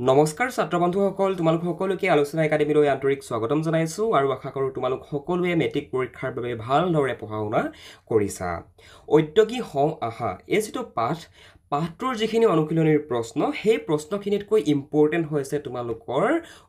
নমস্কাৰ ছাত্ৰ বন্ধুসকল তোমালোক সকলোকে আলোচনা একাডেমীলৈ আন্তৰিক স্বাগতম জনাইছো আৰু আশা কৰোঁ তোমালোক সকলোৱে মেট্ৰিক পৰীক্ষাৰ বাবে ভালদৰে পঢ়া-শুনা কৰিছা। ঔদ্যোগিক হওঁ আহা এই যিটো পাঠটোৰ যিখিনি অনুশীলনীৰ প্ৰশ্ন সেই প্ৰশ্নখিনিতকৈ ইম্পৰ্টেণ্ট হৈছে তোমালোকৰ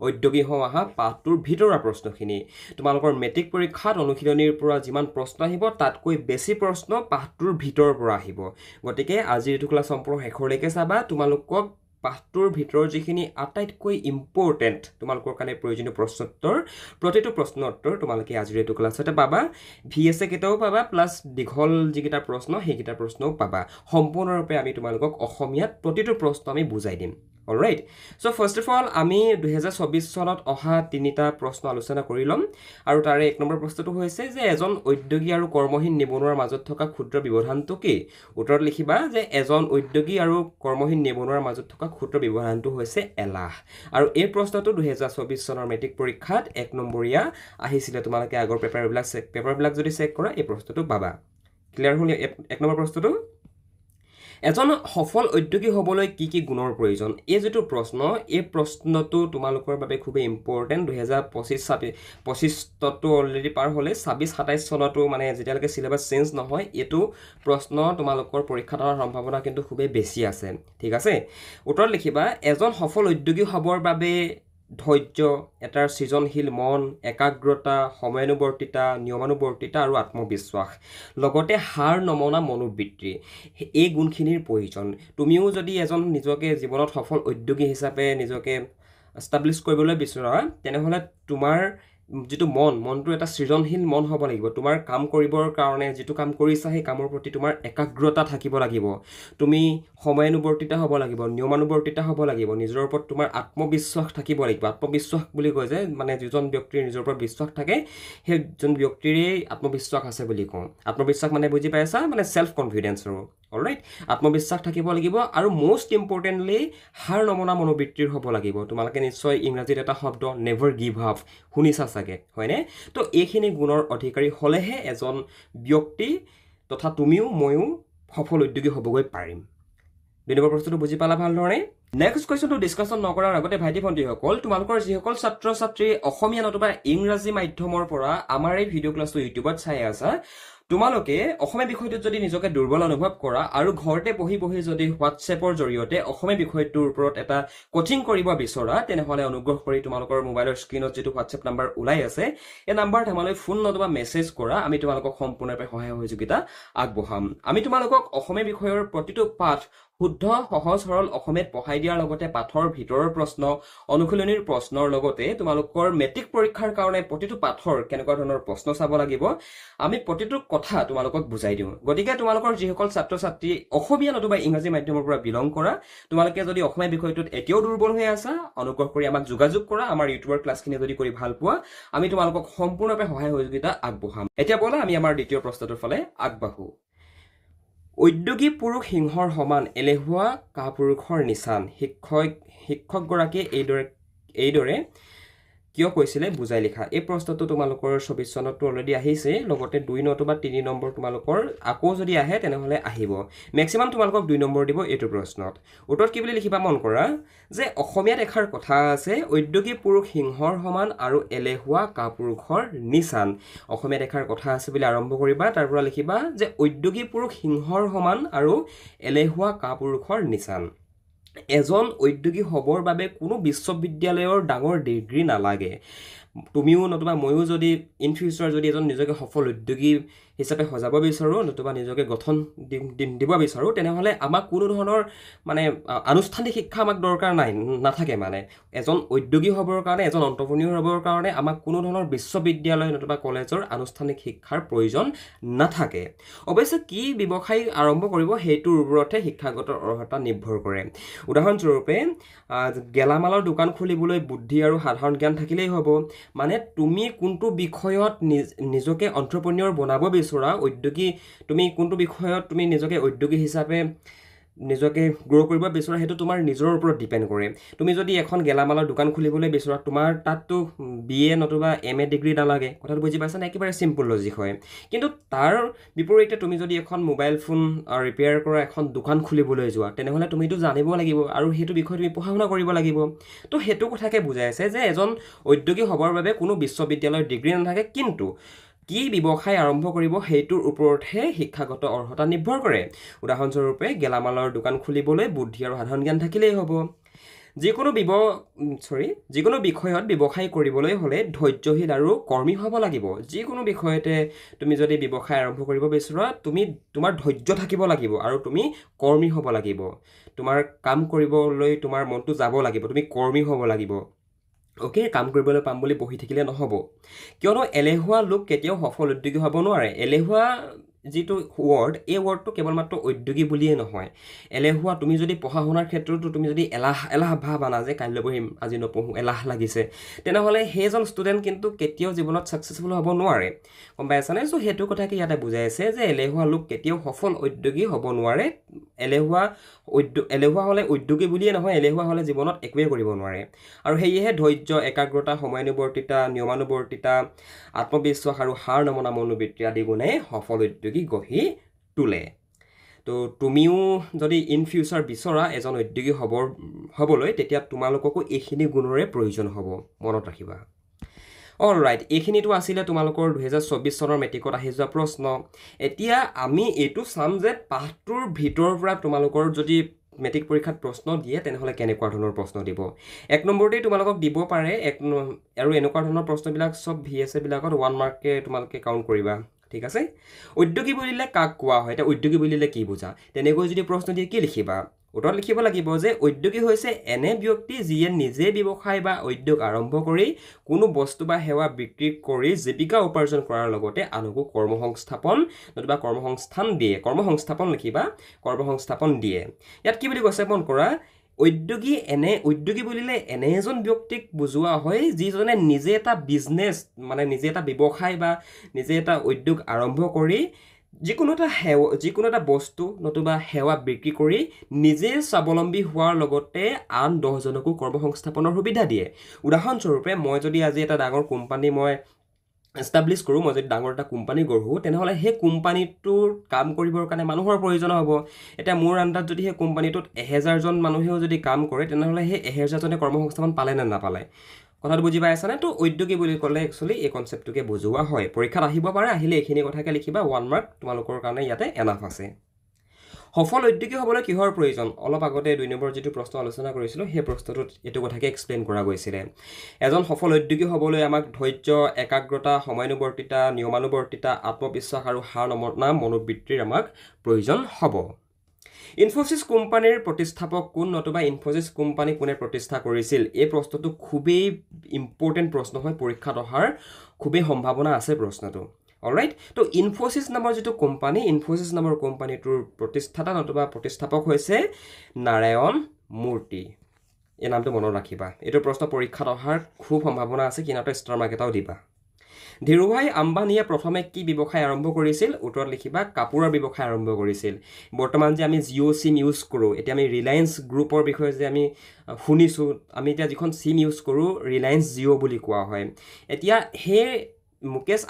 ঔদ্যোগিক হওঁ আহা পাঠটোৰ ভিতৰৰ প্ৰশ্নখিনি। তোমালোকৰ মেট্ৰিক পৰীক্ষাত অনুশীলনীৰ পৰা যিমান প্ৰশ্ন আহিব তাতকৈ বেছি প্ৰশ্ন পাঠটোৰ ভিতৰৰ পৰা আহিব। গতিকে আজিৰ এইটো ক্লাছ সম্পূৰ্ণ শেষলৈকে চাবা। তোমালোকক পাঠটোৰ ভিতৰৰ যিখিনি আটাইতকৈ ইম্পৰ্টেণ্ট তোমালোকৰ কাৰণে প্ৰয়োজনীয় প্ৰশ্নোত্তৰ প্ৰতিটো প্ৰশ্নোত্তৰ তোমালোকে আজিৰ এইটো ক্লাছতে পাবা। ভিএছএ কেইটাও পাবা প্লাছ দীঘল যিকেইটা প্ৰশ্ন সেইকেইটা প্ৰশ্নও পাবা। সম্পূৰ্ণৰূপে আমি তোমালোকক অসমীয়াত প্ৰতিটো প্ৰশ্ন আমি বুজাই দিম। Alright, so' first of all আমি 2024 চনত অহা তিনিটা প্ৰশ্ন আলোচনা কৰি ল'ম। আৰু তাৰে 1 নম্বৰ প্ৰশ্নটো হৈছে যে এজন উদ্যোগী আৰু কৰ্মহীন নিবনুৱাৰ মাজত থকা ক্ষুদ্ৰ ব্যৱধানটো কি? উত্তৰত লিখিবা যে এজন উদ্যোগী আৰু কৰ্মহীন নিবনুৱাৰ মাজত থকা ক্ষুদ্ৰ ব্যৱধানটো হৈছে এলাহ। আৰু এই প্ৰশ্নটো 2024 চনৰ মেট্ৰিক পৰীক্ষাত 1 নম্বৰীয়া আহিছিলে। তোমালোকে আগৰ পেপাৰবিলাক যদি চেক কৰা এই প্ৰশ্নটো পাবা। ক্লিয়াৰ হ'ল 1 নম্বৰ প্ৰশ্নটো? এজন সফল উদ্যোগী হ'বলৈ কি কি গুণৰ প্ৰয়োজন? এই যিটো প্ৰশ্ন এই প্ৰশ্নটো তোমালোকৰ বাবে খুবেই ইম্পৰ্টেণ্ট। 2025-26টো অলৰেডি পাৰ হ'লে 26-27 চনতো মানে যেতিয়ালৈকে চিলেবাছ চেঞ্জ নহয় এইটো প্ৰশ্ন তোমালোকৰ পৰীক্ষাত অহাৰ সম্ভাৱনা কিন্তু খুবেই বেছি আছে। ঠিক আছে, উত্তৰত লিখিবা এজন সফল উদ্যোগী হ'বৰ বাবে ধৈৰ্য, এটাৰ সৃজনশীল মন, একাগ্ৰতা, সময়ানুৱৰ্তিতা, নিয়মানুৱৰ্তিতা আৰু আত্মবিশ্বাস, লগতে হাৰ নমনা মনোবৃত্তি, এই গুণখিনিৰ প্ৰয়োজন। তুমিও যদি এজন নিজকে জীৱনত সফল উদ্যোগী হিচাপে নিজকে এষ্টাব্লিছ কৰিবলৈ বিচৰা তেনেহ'লে তোমাৰ যিটো মনটো এটা সৃজনশীল মন হ'ব লাগিব। তোমাৰ কাম কৰিবৰ কাৰণে যিটো কাম কৰিছা সেই কামৰ প্ৰতি তোমাৰ একাগ্ৰতা থাকিব লাগিব। তুমি সময়ানুৱৰ্তিতা হ'ব লাগিব, নিয়মানুৱৰ্তিতা হ'ব লাগিব, নিজৰ ওপৰত তোমাৰ আত্মবিশ্বাস থাকিব লাগিব। আত্মবিশ্বাস বুলি কয় যে মানে যিজন ব্যক্তিৰ নিজৰ ওপৰত বিশ্বাস থাকে সেইজন ব্যক্তিৰেই আত্মবিশ্বাস আছে বুলি কওঁ। আত্মবিশ্বাস মানে বুজি পাইছা মানে চেল্ফ কনফিডেন্স আৰু। অলৰাইট, আত্মবিশ্বাস থাকিব লাগিব আৰু মোষ্ট ইম্পৰ্টেণ্টলি হাৰ নমনা মনোবৃত্তিৰ হ'ব লাগিব। তোমালোকে নিশ্চয় ইংৰাজীত এটা শব্দ নেভাৰ গিভ আপ শুনিছা চাগে, হয়নে? তো এইখিনি গুণৰ অধিকাৰী হ'লেহে এজন ব্যক্তি তথা তুমিও ময়ো সফল উদ্যোগী হ'বগৈ পাৰিম। 2 নম্বৰ প্ৰশ্নটো বুজি পালা ভালদৰে? নেক্সট কুৱেশ্যনটো ডিছকাশ্যন নকৰাৰ আগতে ভাইটি ভণ্টিসকল, তোমালোকৰ যিসকল ছাত্ৰ ছাত্ৰী অসমীয়া নতুবা ইংৰাজী মাধ্যমৰ পৰা আমাৰ এই ভিডিঅ' ক্লাছটো ইউটিউবত চাই আছা, তোমালোকে অসমীয়া বিষয়টোত যদি নিজকে দুৰ্বল অনুভৱ কৰা আৰু ঘৰতে বহি যদি হোৱাটছএপৰ জৰিয়তে অসমীয়া বিষয়টোৰ ওপৰত এটা কোচিং কৰিব বিচৰা তেনেহ'লে অনুগ্ৰহ কৰি তোমালোকৰ মোবাইলৰ স্ক্ৰীণত যিটো হোৱাটছএপ নাম্বাৰ ওলাই আছে এই নাম্বাৰত আমালৈ ফোন নতুবা মেছেজ কৰা। আমি তোমালোকক সম্পূৰ্ণৰূপে সহায় সহযোগিতা আগবঢ়াম। আমি তোমালোকক অসমীয়া বিষয়ৰ প্ৰতিটো পাঠ শুদ্ধ সহজ সৰল অসমীয়াত পঢ়াই দিয়াৰ লগতে পাঠৰ ভিতৰৰ প্ৰশ্ন, অনুশীলনীৰ প্ৰশ্নৰ লগতে তোমালোকৰ মেট্ৰিক পৰীক্ষাৰ কাৰণে প্ৰতিটো পাঠৰ কেনেকুৱা ধৰণৰ প্ৰশ্ন চাব লাগিব আমি প্ৰতিটো কথা তোমালোকক বুজাই দিওঁ। গতিকে তোমালোকৰ যিসকল ছাত্ৰ ছাত্ৰী অসমীয়া নতুবা ইংৰাজী মাধ্যমৰ পৰা বিলং কৰা, তোমালোকে যদি অসমীয়া বিষয়টোত এতিয়াও দুৰ্বল হৈ আছা অনুগ্ৰহ কৰি আমাক যোগাযোগ কৰা। আমাৰ ইউটিউবৰ ক্লাছখিনি যদি কৰি ভাল পোৱা আমি তোমালোকক সম্পূৰ্ণৰূপে সহায় সহযোগিতা আগবঢ়াম। এতিয়া ব'লা আমি আমাৰ দ্বিতীয় প্ৰশ্নটোৰ ফালে আগবাঢ়ো। উদ্যোগী পুৰুষ সিংহৰ সমান, এলেহুৱা কাপুৰুষৰ নিচান। শিক্ষকগৰাকীয়ে এইদৰে কিয় কৈছিলে বুজাই লিখা। এই প্ৰশ্নটো তোমালোকৰ 24 চনতটো অলৰেডি আহিছে, লগতে 2 নতুবা 3 নম্বৰ তোমালোকৰ আকৌ যদি আহে তেনেহ'লে আহিব। মেক্সিমাম তোমালোকক 2 নম্বৰ দিব এইটো প্ৰশ্নত। উত্তৰত কি বুলি লিখিবা মন কৰা যে অসমীয়াত এষাৰ কথা আছে, উদ্যোগী পুৰুষ সিংহৰ সমান আৰু এলেহুৱা কাপুৰুষৰ নিচান। অসমীয়াত এষাৰ কথা আছে বুলি আৰম্ভ কৰিবা, তাৰ পৰা লিখিবা যে উদ্যোগী পুৰুষ সিংহৰ সমান আৰু এলেহুৱা কাপুৰুষৰ নিচান। এজন উদ্যোগী হ'বৰ বাবে কোনো বিশ্ববিদ্যালয়ৰ ডাঙৰ ডিগ্ৰী নালাগে। তুমিও নতুবা ময়ো যদি ইন ফিউচাৰ যদি এজন নিজকে সফল উদ্যোগী হিচাপে সজাব বিচাৰোঁ নতুবা নিজকে গঠন দিব বিচাৰোঁ তেনেহ'লে আমাক কোনো ধৰণৰ মানে আনুষ্ঠানিক শিক্ষা আমাক দৰকাৰ নাথাকে। মানে এজন উদ্যোগী হ'বৰ কাৰণে, এজন এণ্ট্ৰপ্ৰেনিয়ৰ হ'বৰ কাৰণে আমাক কোনো ধৰণৰ বিশ্ববিদ্যালয় নতুবা কলেজৰ আনুষ্ঠানিক শিক্ষাৰ প্ৰয়োজন নাথাকে। অৱশ্যে কি ব্যৱসায় আৰম্ভ কৰিব সেইটোৰ ওপৰতহে শিক্ষাগত অৰ্হতা নিৰ্ভৰ কৰে। উদাহৰণস্বৰূপে গেলামালৰ দোকান খুলিবলৈ বুদ্ধি আৰু সাধাৰণ জ্ঞান থাকিলেই হ'ব। মানে তুমি কোনটো বিষয়ত নিজকে এণ্ট্ৰপ্ৰেনিয়ৰ বনাব বিচৰা, তুমি কোনটো বিষয়ত তুমি নিজকে উদ্যোগী হিচাপে নিজকে গ্ৰ' কৰিব বিচৰা সেইটো তোমাৰ নিজৰ ওপৰত ডিপেণ্ড কৰে তুমি যদি এখন গেলামালৰ দোকান খুলিবলৈ বিচৰা তোমাৰ তাততো BA নতুবা MA ডিগ্ৰী নালাগে কথাটো বুজি পাইছানে একেবাৰে চিম্পল লজিক হয় কিন্তু তাৰ বিপৰীতে তুমি যদি এখন মোবাইল ফোন ৰিপেয়াৰ কৰা এখন দোকান খুলিবলৈ যোৱা তেনেহ'লে তুমিতো জানিব লাগিব আৰু সেইটো বিষয়ে তুমি পঢ়া শুনা কৰিব লাগিব তো সেইটো কথাকে বুজাইছে যে এজন উদ্যোগী হ'বৰ বাবে কোনো বিশ্ববিদ্যালয়ৰ ডিগ্ৰী নাথাকে কিন্তু কি ব্যৱসায় আৰম্ভ কৰিব সেইটোৰ ওপৰতহে শিক্ষাগত অৰ্হতা নিৰ্ভৰ কৰে উদাহৰণস্বৰূপে গেলামালৰ দোকান খুলিবলৈ বুদ্ধি আৰু সাধাৰণ জ্ঞান থাকিলেই হ'ব যিকোনো বিষয়ত ব্যৱসায় কৰিবলৈ হ'লে ধৈৰ্যশীল আৰু কৰ্মী হ'ব লাগিব যিকোনো বিষয়তে তুমি যদি ব্যৱসায় আৰম্ভ কৰিব বিচৰা তোমাৰ ধৈৰ্য থাকিব লাগিব আৰু তুমি কৰ্মী হ'ব লাগিব তোমাৰ কাম কৰিবলৈ তোমাৰ মনটো যাব লাগিব তুমি কৰ্মী হ'ব লাগিব ওকে কাম কৰিবলৈ পাম বুলি বহি থাকিলে নহ'ব কিয়নো এলেহুৱা লোক কেতিয়াও সফল উদ্যোগী হ'ব নোৱাৰে এলেহুৱা যিটো ৱৰ্ড এই ৱৰ্ডটো কেৱল মাত্ৰ উদ্যোগী বুলিয়ে নহয় এলেহুৱা তুমি যদি পঢ়া শুনাৰ ক্ষেত্ৰতো তুমি যদি এলাহ ভাৱ আনা যে কাইলৈ পঢ়িম আজি নপঢ়োঁ এলাহ লাগিছে তেনেহ'লে সেইজন ষ্টুডেণ্ট কিন্তু কেতিয়াও জীৱনত ছাকচেছফুল হ'ব নোৱাৰে গম পাইছানে চ' সেইটো কথাকে ইয়াতে বুজাইছে যে এলেহুৱা লোক কেতিয়াও সফল উদ্যোগী হ'ব নোৱাৰে এলেহুৱা হ'লে উদ্যোগী বুলিয়ে নহয় এলেহুৱা হ'লে জীৱনত একোৱেই কৰিব নোৱাৰে আৰু সেয়েহে ধৈৰ্য একাগ্ৰতা সময়ানুৱৰ্তিতা নিয়মানুৱৰ্তিতা আত্মবিশ্বাস আৰু হাৰ নমনা মনোবৃত্তি আদি গুণে সফল উদ্যোগী গঢ়ি তোলে তো তুমিও যদি ইন ফিউচাৰ বিচৰা এজন উদ্যোগী হ'বলৈ তেতিয়া তোমালোককো এইখিনি গুণৰে প্ৰয়োজন হ'ব মনত ৰাখিবা অলৰাইট এইখিনিতো আছিলে তোমালোকৰ 2024 চনৰ মেট্ৰিকত আহি যোৱা প্ৰশ্ন এতিয়া আমি এইটো চাম যে পাঠটোৰ ভিতৰৰ পৰা তোমালোকৰ যদি মেট্ৰিক পৰীক্ষাত প্ৰশ্ন দিয়ে তেনেহ'লে কেনেকুৱা ধৰণৰ প্ৰশ্ন দিব এক নম্বৰতেই তোমালোকক দিব পাৰে আৰু এনেকুৱা ধৰণৰ প্ৰশ্নবিলাক চব VSA বিলাকত 1 মাৰ্ককে তোমালোকে কাউণ্ট কৰিবা ঠিক আছে উদ্যোগী বুলিলে কাক কোৱা হয় এটা উদ্যোগী বুলিলে কি বুজা তেনেকৈ যদি প্ৰশ্ন দিয়ে কি লিখিবা উত্তৰত লিখিব লাগিব যে উদ্যোগী হৈছে এনে ব্যক্তি যিয়ে নিজে ব্যৱসায় বা উদ্যোগ আৰম্ভ কৰি কোনো বস্তু বা সেৱা বিক্ৰী কৰি জীৱিকা উপাৰ্জন কৰাৰ লগতে আনকো কৰ্মসংস্থাপন নতুবা কৰ্মসংস্থাপন লিখিবা কৰ্মসংস্থাপন দিয়ে ইয়াত কি বুলি কৈছে মন কৰা উদ্যোগী বুলিলে এনে এজন ব্যক্তিক বুজোৱা হয় যিজনে নিজে এটা বিজনেছ মানে নিজে এটা ব্যৱসায় বা নিজে এটা উদ্যোগ আৰম্ভ কৰি যিকোনো এটা বস্তু নতুবা সেৱা বিক্ৰী কৰি নিজে স্বাৱলম্বী হোৱাৰ লগতে আন 10জনকো কৰ্মসংস্থাপনৰ সুবিধা দিয়ে উদাহৰণস্বৰূপে মই যদি আজি এটা ডাঙৰ কোম্পানী মই এষ্টাব্লিছ কৰোঁ মই যদি ডাঙৰ এটা কোম্পানী গঢ়োঁ তেনেহ'লে সেই কোম্পানীটোৰ কাম কৰিবৰ কাৰণে মানুহৰ প্ৰয়োজন হ'ব এতিয়া মোৰ আণ্ডাৰত যদি সেই কোম্পানীটোত 1000জন মানুহেও যদি কাম কৰে তেনেহ'লে সেই 1000জনে কৰ্মসংস্থাপন পালে নে নাপালে কথাটো বুজি পাইছানে তো উদ্যোগী বুলি ক'লে একচুৱেলি এই কনচেপ্টটোকে বুজোৱা হয় পৰীক্ষাত আহিব পাৰে আহিলে এইখিনি কথাকে লিখিবা 1 মাৰ্ক তোমালোকৰ কাৰণে ইয়াতে এনাফ আছে সফল উদ্যোগী হ'বলৈ কিহৰ প্ৰয়োজন অলপ আগতে 2 নম্বৰ যিটো প্ৰশ্ন আলোচনা কৰিছিলোঁ সেই প্ৰশ্নটোত এইটো কথাকে এক্সপ্লেইন কৰা গৈছিলে এজন সফল উদ্যোগী হ'বলৈ আমাক ধৈৰ্য একাগ্ৰতা সময়ানুৱৰ্তিতা নিয়মানুৱৰ্তিতা আত্মবিশ্বাস আৰু হাৰ নমনা মনোবৃত্তিৰ আমাক প্ৰয়োজন হ'ব ইনফোসিস কোম্পানীৰ প্ৰতিষ্ঠাপক কোন নতুবা ইনফোসিস কোম্পানী কোনে প্ৰতিষ্ঠা কৰিছিল এই প্ৰশ্নটো খুবেই ইম্পৰ্টেণ্ট প্ৰশ্ন হয় পৰীক্ষাত অহাৰ খুবেই সম্ভাৱনা আছে প্ৰশ্নটো অলৰাইট তো ইনফোসিস নামৰ যিটো কোম্পানী ইনফোসিস নামৰ কোম্পানীটোৰ প্ৰতিষ্ঠাতা নতুবা প্ৰতিষ্ঠাপক হৈছে নাৰায়ণ মূৰ্তি এই নামটো মনত ৰাখিবা এইটো প্ৰশ্ন পৰীক্ষাত অহাৰ খুব সম্ভাৱনা আছে কিনাটো ষ্টাৰ মাৰ্ক এটাও দিবা ধীৰুভাই আম্বানীয়ে প্ৰথমে কি ব্যৱসায় আৰম্ভ কৰিছিল উত্তৰত লিখিবা কাপোৰৰ ব্যৱসায় আৰম্ভ কৰিছিল বৰ্তমান যে আমি জিঅ' সিম ইউজ কৰোঁ এতিয়া আমি ৰিলায়েন্স গ্ৰুপৰ বিষয়ে যে আমি শুনিছোঁ আমি এতিয়া যিখন সিম ইউজ কৰোঁ ৰিলায়েন্স জিঅ' বুলি কোৱা হয় এতিয়া সেই মুকেশ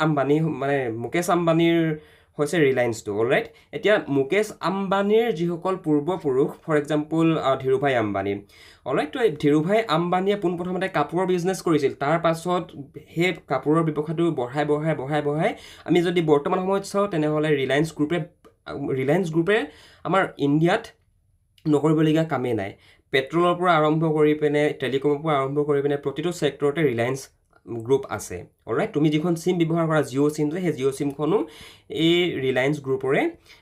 আম্বানীৰ হৈছে ৰিলায়েন্সটো অলৰাইট এতিয়া মুকেশ আম্বানীৰ যিসকল পূৰ্বপুৰুষ for example Dhirubhai Ambani alright তো ধীৰুভাই আম্বানীয়ে পোনপ্ৰথমতে কাপোৰৰ বিজনেছ কৰিছিল তাৰ পাছত সেই কাপোৰৰ ব্যৱসায়টো বঢ়াই আমি যদি বৰ্তমান সময়ত চাওঁ তেনেহ'লে ৰিলায়েন্স গ্ৰুপে আমাৰ ইণ্ডিয়াত নকৰিবলগীয়া কামেই নাই পেট্ৰলৰ পৰা আৰম্ভ কৰি পিনে টেলিকমৰ পৰা আৰম্ভ কৰি পিনে প্ৰতিটো ছেক্টৰতে ৰিলায়েন্স গ্ৰুপ আছে অলৰাইট তুমি যিখন সিম ব্যৱহাৰ কৰা জিঅ' সিমটো সেই জিঅ' সিমখনো এই ৰিলায়েন্স গ্ৰুপৰে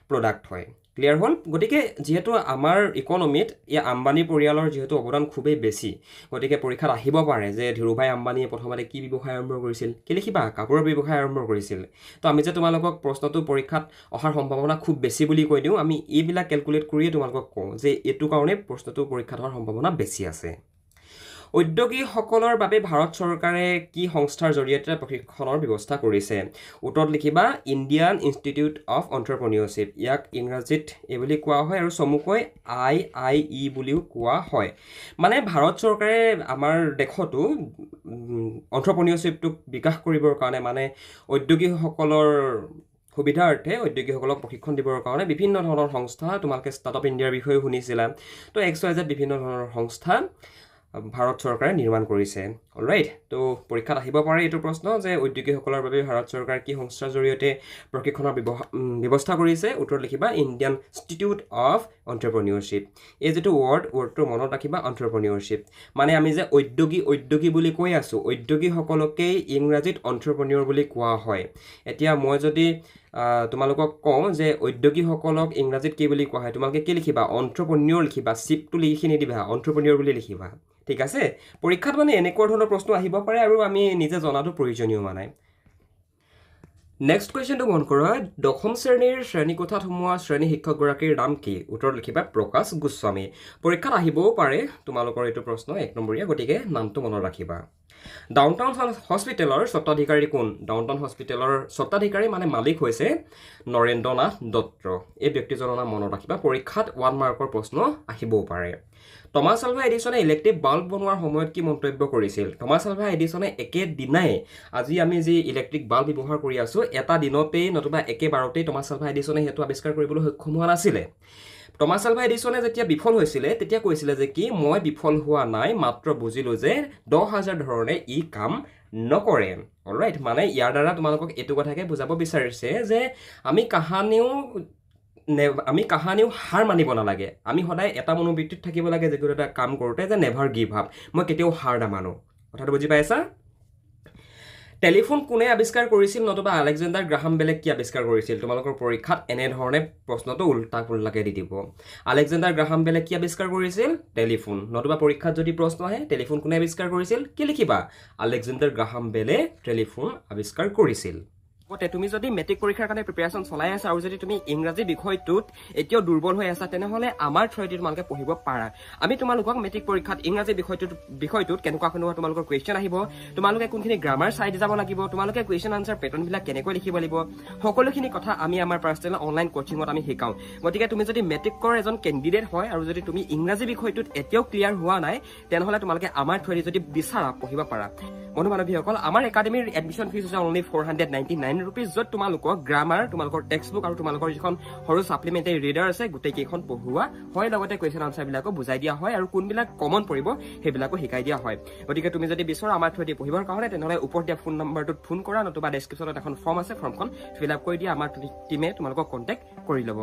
প্ৰডাক্ট হয় ক্লিয়াৰ হ'ল গতিকে যেহেতু আমাৰ ইকনমিত এই আম্বানী পৰিয়ালৰ যেহেতু অৱদান খুবেই বেছি গতিকে পৰীক্ষাত আহিব পাৰে যে ধীৰুভাই আম্বানীয়ে প্ৰথমতে কি ব্যৱসায় আৰম্ভ কৰিছিল কি লিখিবা কাপোৰৰ ব্যৱসায় আৰম্ভ কৰিছিল তো আমি যে তোমালোকক প্ৰশ্নটো পৰীক্ষাত অহাৰ সম্ভাৱনা খুব বেছি বুলি কৈ দিওঁ আমি এইবিলাক কেলকুলেট কৰিয়ে তোমালোকক কওঁ যে এইটো কাৰণে প্ৰশ্নটো পৰীক্ষাত অহাৰ সম্ভাৱনা বেছি আছে উদ্যোগীসকলৰ বাবে ভাৰত চৰকাৰে কি সংস্থাৰ জৰিয়তে প্ৰশিক্ষণৰ ব্যৱস্থা কৰিছে উত্তৰত লিখিবা ইণ্ডিয়ান ইনষ্টিটিউট অফ এণ্টাৰপ্ৰেনিয়ৰশ্বিপ ইয়াক ইংৰাজীত এই বুলি কোৱা হয় আৰু চমুকৈ IIE বুলিও কোৱা হয় মানে ভাৰত চৰকাৰে আমাৰ দেশতো এণ্টাৰপ্ৰেনিয়ৰশ্বিপটোক বিকাশ কৰিবৰ কাৰণে মানে উদ্যোগীসকলৰ সুবিধাৰ্থে উদ্যোগীসকলক প্ৰশিক্ষণ দিবৰ কাৰণে বিভিন্ন ধৰণৰ সংস্থা তোমালোকে ষ্টাৰ্টআপ ইণ্ডিয়াৰ বিষয়ে শুনিছিলা তো XYZ বিভিন্ন ধৰণৰ সংস্থা ভাৰত চৰকাৰে নিৰ্মাণ কৰিছে অলৰাইট তো পৰীক্ষাত আহিব পাৰে এইটো প্ৰশ্ন যে উদ্যোগীসকলৰ বাবে ভাৰত চৰকাৰ কি সংস্থাৰ জৰিয়তে প্ৰশিক্ষণৰ ব্যৱস্থা কৰিছে উত্তৰ লিখিবা ইণ্ডিয়ান ইনষ্টিটিউট অফ এণ্টাৰপ্ৰেনিয়ৰশ্বিপ এই যেটো ৱৰ্ডটো মনত ৰাখিবা এণ্টাৰপ্ৰেনিয়ৰশ্বিপ মানে আমি যে উদ্যোগী বুলি কৈ আছো উদ্যোগীসকলকে ইংৰাজীত এণ্টাৰপ্ৰেনিয়ৰ বুলি কোৱা হয় এতিয়া মই যদি তোমালোকক কওঁ যে উদ্যোগীসকলক ইংৰাজীত কি বুলি কোৱা হয় তোমালোকে কি লিখিবা এণ্টাৰপ্ৰেনিয়ৰ লিখিবা শিপটো লিখি নিদিবা এণ্টাৰপ্ৰেনিয়ৰ বুলি লিখিবা ঠিক আছে পৰীক্ষাত মানে এনেকুৱা ধৰণৰ প্ৰশ্ন আহিব পাৰে আৰু আমি নিজে জনাটো প্ৰয়োজনীয় মানে নেক্সট কুৱেশ্যনটো মন কৰা দশম শ্ৰেণীৰ শ্ৰেণীকোঠাত সোমোৱা শ্ৰেণী শিক্ষকগৰাকীৰ নাম কি উত্তৰ লিখিবা প্ৰকাশ গোস্বামী পৰীক্ষাত আহিবও পাৰে তোমালোকৰ এইটো প্ৰশ্ন 1 নম্বৰীয়া গতিকে নামটো মনত ৰাখিবা ডাউনটাউন হস্পিটেলৰ স্বত্বাধিকাৰী কোন ডাউনটাউন হস্পিটেলৰ স্বত্বাধিকাৰী মানে মালিক হৈছে নৰেন্দ্ৰনাথ দত্ত এই ব্যক্তিজনৰ নাম মনত ৰাখিবা পৰীক্ষাত 1 মাৰ্কৰ প্ৰশ্ন আহিবও পাৰে টমাছ আলভা এডিছনে ইলেক্ট্ৰিক বাল্ব বনোৱাৰ সময়ত কি মন্তব্য কৰিছিল টমাছ আলভা এডিছনে একেদিনাই আজি আমি যি ইলেক্ট্ৰিক বাল্ব ব্যৱহাৰ কৰি আছো এটা দিনতেই নতুবা একেবাৰতেই টমাছ আলভা এডিছনে হেতু আৱিষ্কাৰ কৰিবলৈ সক্ষম হোৱা নাছিলে টমাছ আলভা এডিছনে যেতিয়া বিফল হৈছিলে তেতিয়া কৈছিলে যে কি মই বিফল হোৱা নাই মাত্ৰ বুজিলো যে 10000 ধৰণে ই কাম নকৰে অলৰাইট মানে ইয়াৰ দ্বাৰা তোমালোকক এটো কথাকে বুজাব বিচাৰিছে যে আমি কাহানিও হাৰ মানিব নালাগে আমি সদায় এটা মনোবৃত্তিত থাকিব লাগে যে কোনো এটা কাম কৰোঁতে যে নেভাৰ গিভ আপ মই কেতিয়াও হাৰ নামানো কথাটো বুজি পাইছা টেলিফোন কোনে আৱিষ্কাৰ কৰিছিল নতুবা আলেকজেণ্ডাৰ গ্ৰাহাম বেলে কি আৱিষ্কাৰ কৰিছিল তোমালোকৰ পৰীক্ষাত এনে ধৰণে প্ৰশ্নটো উল্টা পুল্টাকে দি দিব আলেকজেণ্ডাৰ গ্ৰাহাম বেলে কি আৱিষ্কাৰ কৰিছিল টেলিফোন নতুবা পৰীক্ষাত যদি প্ৰশ্ন আহে টেলিফোন কোনে আৱিষ্কাৰ কৰিছিল কি লিখিবা আলেকজেণ্ডাৰ গ্ৰাহাম বেলে টেলিফোন আৱিষ্কাৰ কৰিছিল তুমি যদি মেট্ৰিক পৰীক্ষাৰ কাৰণে প্ৰিপাৰেচন চলাই আছা আৰু যদি তুমি ইংৰাজী বিষয়টোত এতিয়াও দুৰ্বল হৈ আছা তেনেহলে আমাৰ থ্ৰুদি তোমালোকে পঢ়িব পাৰা আমি তোমালোকক মেট্ৰিক পৰীক্ষাত ইংৰাজী বিষয়টোত কেনেকুৱা তোমালোকৰ কুৱেশ্যন আহিব তোমালোকে কোনখিনি গ্ৰামাৰ চাইড যাব লাগিব তোমালোকে কুৱেশ্যন আনসাৰ পেটাৰ্ণ বিলাক কেনেকৈ লিখিব লাগিব সকলোখিনি কথা আমি আমাৰ পাৰ্চনেল অনলাইন কোচিঙত আমি শিকাও গতিকে তুমি যদি মেট্ৰিকৰ এজন কেণ্ডিডেট হয় আৰু যদি তুমি ইংৰাজী বিষয়টোত এতিয়াও ক্লিয়াৰ হোৱা নাই তেনেহলে তোমালোকে আমাৰ থ্ৰুদি যদি বিচাৰা পঢ়িব পাৰা বন্ধু বান্ধৱীসকল আমাৰ একাডেমীৰ এডমিশ্যন ফিজ হৈছে অনলি 499 rupees যত তোমালোকক গ্ৰামাৰ তোমালোকৰ টেক্সটবুক আৰু তোমালোকৰ যিখন সৰু সাপ্লিমেন্টাৰী ৰিডাৰ আছে গোটেই কেইখন পঢ়ুৱা হয় লগতে কুৱেশ্যন আনসাৰ বিলাকো বুজাই দিয়া হয় আৰু কোনবিলাক কমন পৰিব সেইবিলাকো শিকাই দিয়া হয় গতিকে তুমি যদি বিচৰা আমাৰ থ্ৰুদি পঢ়িবৰ কাৰণে তেনেহলে ওপৰত দিয়া ফোন নম্বৰটোত ফোন কৰা নতুবা ডেছক্ৰিপশ্যনত এখন ফৰ্ম আছে ফৰ্মখন ফিল আপ কৰি দিয়া আমাৰ টিমে তোমালোকক কণ্টেক্ট কৰি ল'ব